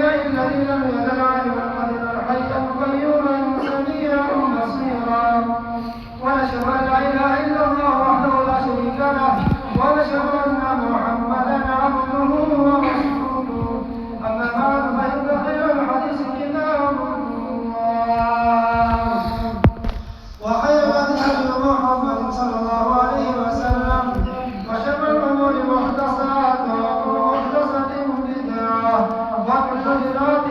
لله الذي لم يزل عالما قديرا حيا قيوما سميعا بصيرا ونشهد أن لا إله إلا الله وحده لا شريك له ونشهد أن محمدا عبده ورسوله أما بعد فإن خير الحديث كتاب الله وخير الهدي محمد صلى الله عليه وسلم وشر الأمور محدثاتها وكل محدثة بدعة وكل بدعة